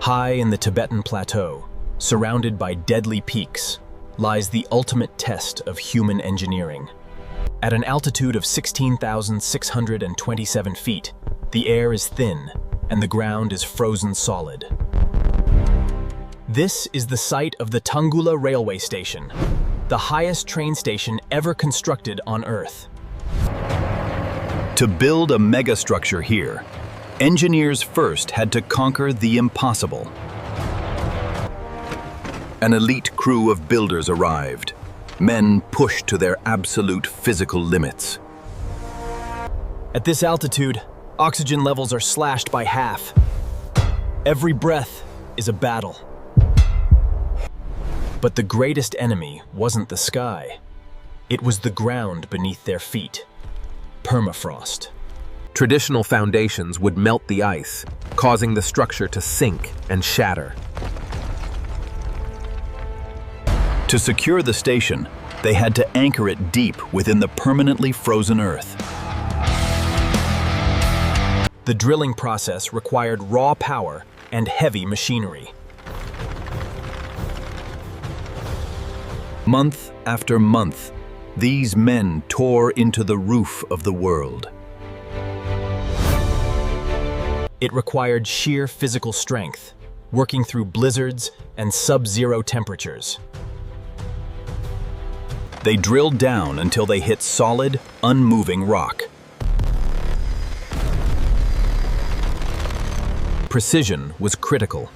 High in the Tibetan Plateau, surrounded by deadly peaks, lies the ultimate test of human engineering. At an altitude of 16,627 feet, the air is thin and the ground is frozen solid. This is the site of the Tangula Railway Station, the highest train station ever constructed on Earth. To build a megastructure here, engineers first had to conquer the impossible. An elite crew of builders arrived, men pushed to their absolute physical limits. At this altitude, oxygen levels are slashed by half. Every breath is a battle. But the greatest enemy wasn't the sky. It was the ground beneath their feet. Permafrost. Traditional foundations would melt the ice, causing the structure to sink and shatter. To secure the station, they had to anchor it deep within the permanently frozen earth. The drilling process required raw power and heavy machinery. Month after month, these men tore into the roof of the world. It required sheer physical strength, working through blizzards and sub-zero temperatures. They drilled down until they hit solid, unmoving rock. Precision was critical.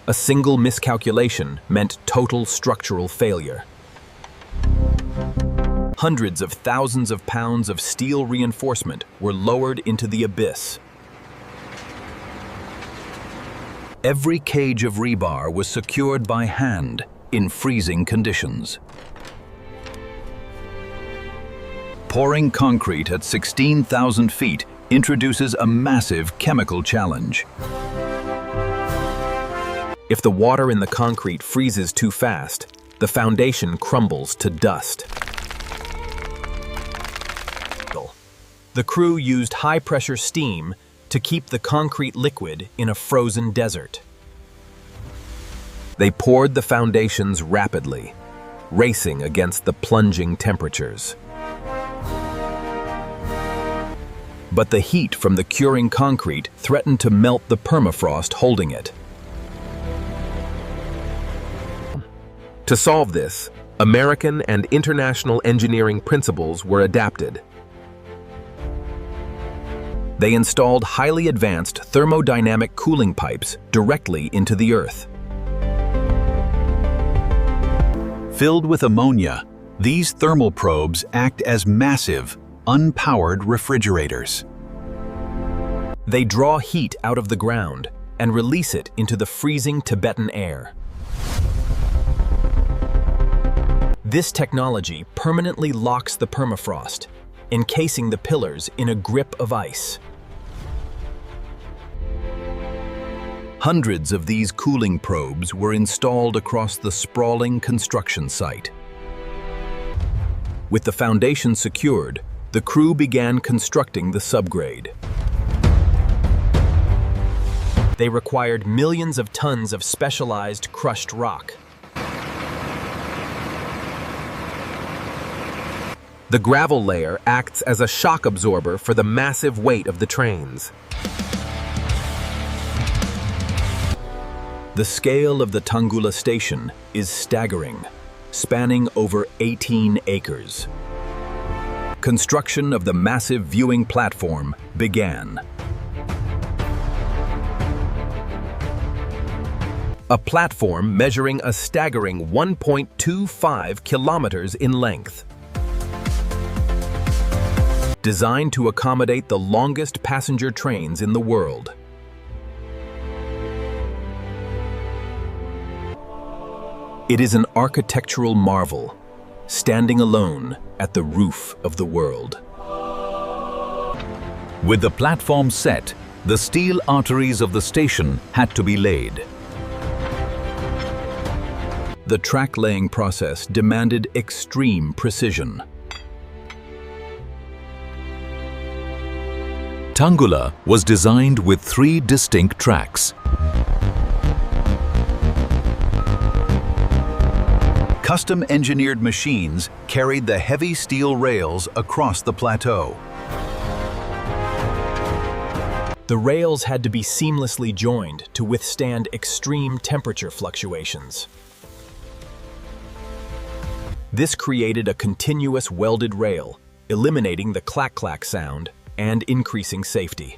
A single miscalculation meant total structural failure. Hundreds of thousands of pounds of steel reinforcement were lowered into the abyss. Every cage of rebar was secured by hand in freezing conditions. Pouring concrete at 16,000 feet introduces a massive chemical challenge. If the water in the concrete freezes too fast, the foundation crumbles to dust. The crew used high-pressure steam to keep the concrete liquid in a frozen desert. They poured the foundations rapidly, racing against the plunging temperatures. But the heat from the curing concrete threatened to melt the permafrost holding it. To solve this, American and international engineering principles were adapted. They installed highly advanced thermodynamic cooling pipes directly into the earth. Filled with ammonia, these thermal probes act as massive, unpowered refrigerators. They draw heat out of the ground and release it into the freezing Tibetan air. This technology permanently locks the permafrost, encasing the pillars in a grip of ice. Hundreds of these cooling probes were installed across the sprawling construction site. With the foundation secured, the crew began constructing the subgrade. They required millions of tons of specialized crushed rock. The gravel layer acts as a shock absorber for the massive weight of the trains. The scale of the Tangula station is staggering, spanning over 18 acres. Construction of the massive viewing platform began. A platform measuring a staggering 1.25 kilometers in length. Designed to accommodate the longest passenger trains in the world. It is an architectural marvel, standing alone at the roof of the world. With the platform set, the steel arteries of the station had to be laid. The track-laying process demanded extreme precision. Tangula was designed with 3 distinct tracks. Custom-engineered machines carried the heavy steel rails across the plateau. The rails had to be seamlessly joined to withstand extreme temperature fluctuations. This created a continuous welded rail, eliminating the clack-clack sound and increasing safety.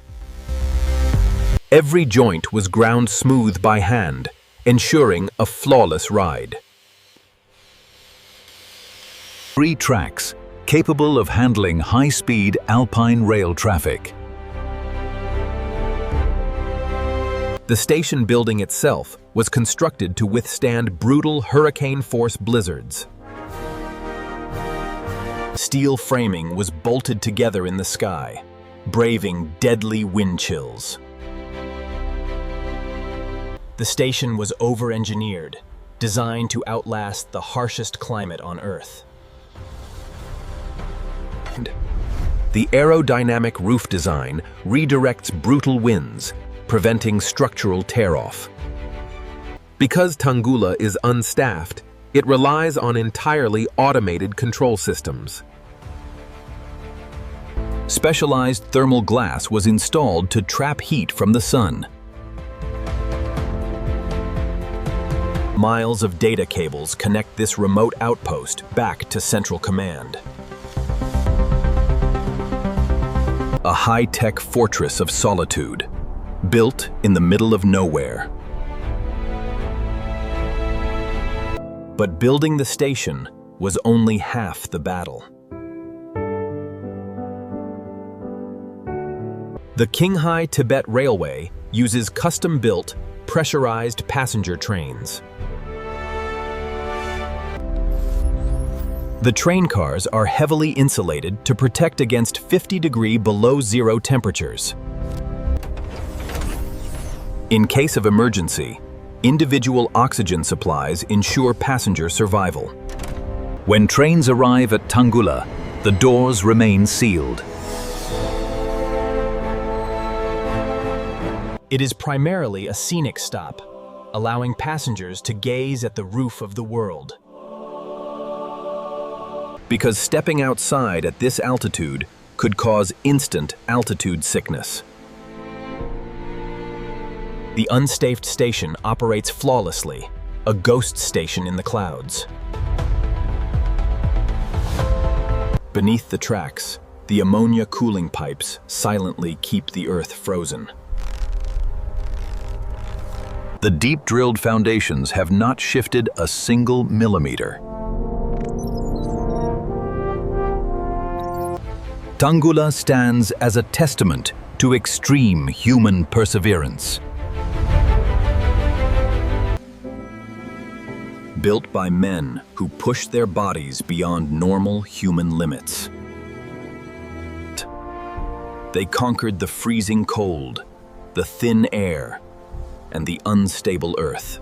Every joint was ground smooth by hand, ensuring a flawless ride. 3 tracks, capable of handling high-speed alpine rail traffic. The station building itself was constructed to withstand brutal hurricane-force blizzards. Steel framing was bolted together in the sky, braving deadly wind chills. The station was over-engineered, designed to outlast the harshest climate on Earth. The aerodynamic roof design redirects brutal winds, preventing structural tear-off. Because Tangula is unstaffed, it relies on entirely automated control systems. Specialized thermal glass was installed to trap heat from the sun. Miles of data cables connect this remote outpost back to Central Command. A high-tech fortress of solitude, built in the middle of nowhere. But building the station was only half the battle. The Qinghai Tibet Railway uses custom-built, pressurized passenger trains. The train cars are heavily insulated to protect against 50-degree below-zero temperatures. In case of emergency, individual oxygen supplies ensure passenger survival. When trains arrive at Tangula, the doors remain sealed. It is primarily a scenic stop, allowing passengers to gaze at the roof of the world. Because stepping outside at this altitude could cause instant altitude sickness. The unstaffed station operates flawlessly, a ghost station in the clouds. Beneath the tracks, the ammonia cooling pipes silently keep the Earth frozen. The deep-drilled foundations have not shifted a single millimeter. Tangula stands as a testament to extreme human perseverance. Built by men who pushed their bodies beyond normal human limits. They conquered the freezing cold, the thin air, and the unstable earth.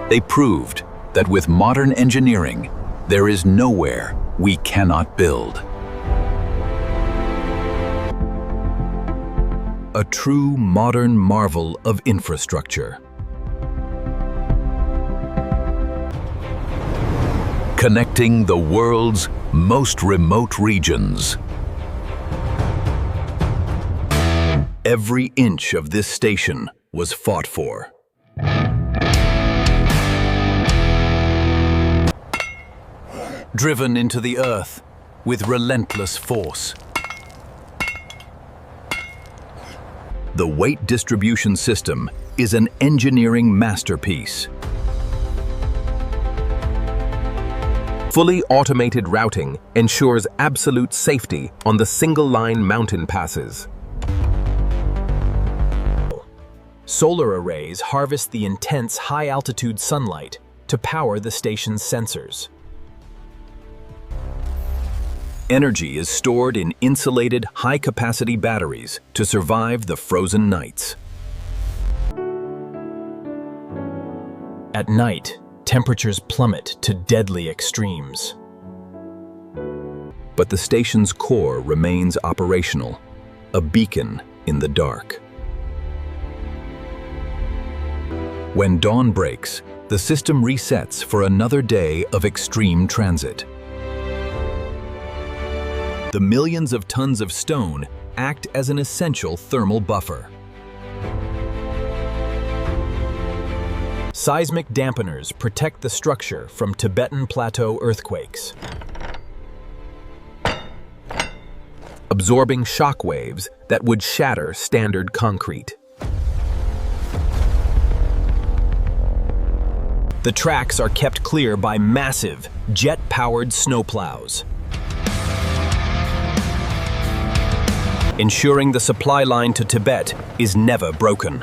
They proved that with modern engineering, there is nowhere we cannot build. A true modern marvel of infrastructure. Connecting the world's most remote regions. Every inch of this station was fought for. Driven into the earth with relentless force. The weight distribution system is an engineering masterpiece. Fully automated routing ensures absolute safety on the single-line mountain passes. Solar arrays harvest the intense high-altitude sunlight to power the station's sensors. Energy is stored in insulated, high-capacity batteries to survive the frozen nights. At night, temperatures plummet to deadly extremes. But the station's core remains operational, a beacon in the dark. When dawn breaks, the system resets for another day of extreme transit. The millions of tons of stone act as an essential thermal buffer. Seismic dampeners protect the structure from Tibetan Plateau earthquakes, absorbing shock waves that would shatter standard concrete. The tracks are kept clear by massive, jet-powered snowplows, ensuring the supply line to Tibet is never broken.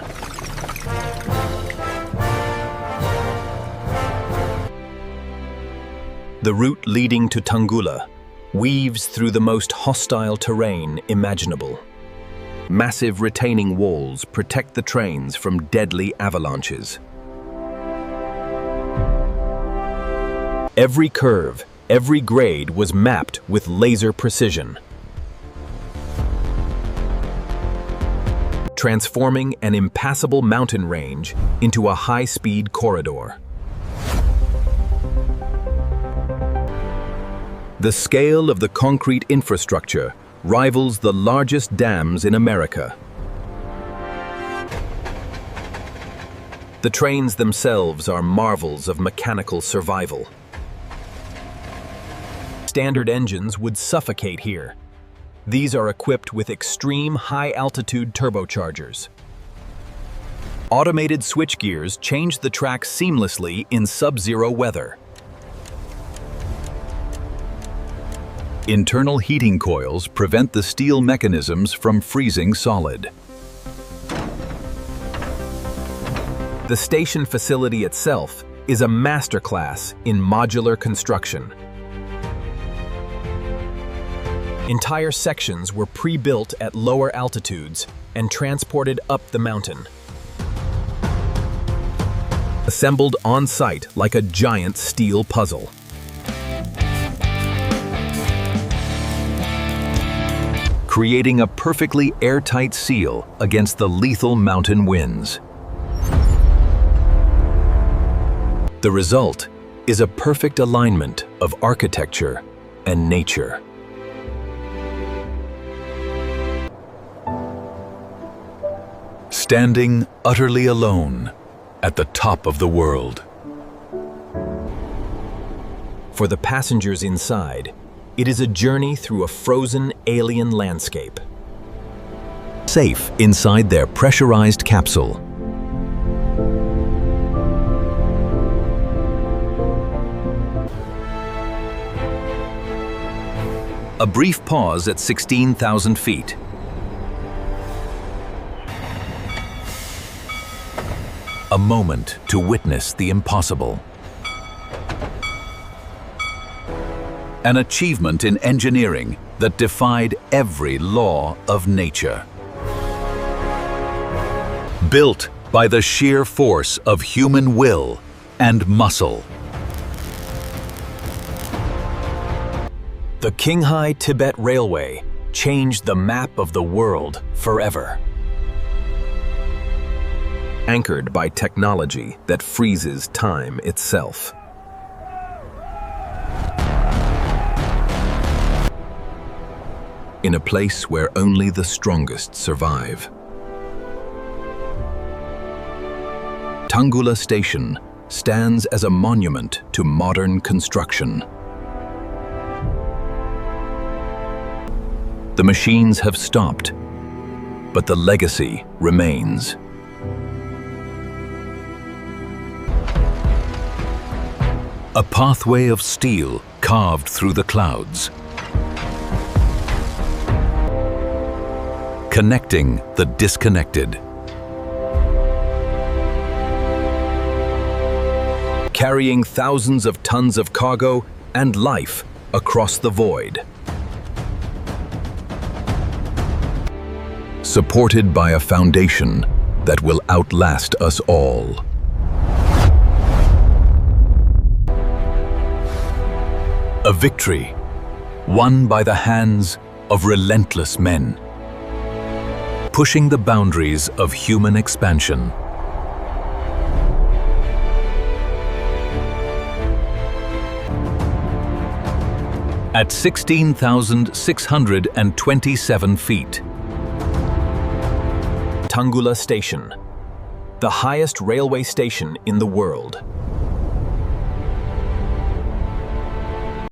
The route leading to Tangula weaves through the most hostile terrain imaginable. Massive retaining walls protect the trains from deadly avalanches. Every curve, every grade was mapped with laser precision, transforming an impassable mountain range into a high-speed corridor. The scale of the concrete infrastructure rivals the largest dams in America. The trains themselves are marvels of mechanical survival. Standard engines would suffocate here. These are equipped with extreme high-altitude turbochargers. Automated switchgears change the track seamlessly in sub-zero weather. Internal heating coils prevent the steel mechanisms from freezing solid. The station facility itself is a masterclass in modular construction. Entire sections were pre-built at lower altitudes and transported up the mountain, assembled on-site like a giant steel puzzle. Creating a perfectly airtight seal against the lethal mountain winds. The result is a perfect alignment of architecture and nature. Standing utterly alone at the top of the world. For the passengers inside, it is a journey through a frozen alien landscape. Safe inside their pressurized capsule. A brief pause at 16,000 feet. A moment to witness the impossible. An achievement in engineering that defied every law of nature. Built by the sheer force of human will and muscle. The Qinghai Tibet Railway changed the map of the world forever. Anchored by technology that freezes time itself. In a place where only the strongest survive. Tangula Station stands as a monument to modern construction. The machines have stopped, but the legacy remains. A pathway of steel carved through the clouds. Connecting the disconnected. Carrying thousands of tons of cargo and life across the void. Supported by a foundation that will outlast us all. A victory won by the hands of relentless men, pushing the boundaries of human expansion. at 16,627 feet. Tangula Station, the highest railway station in the world.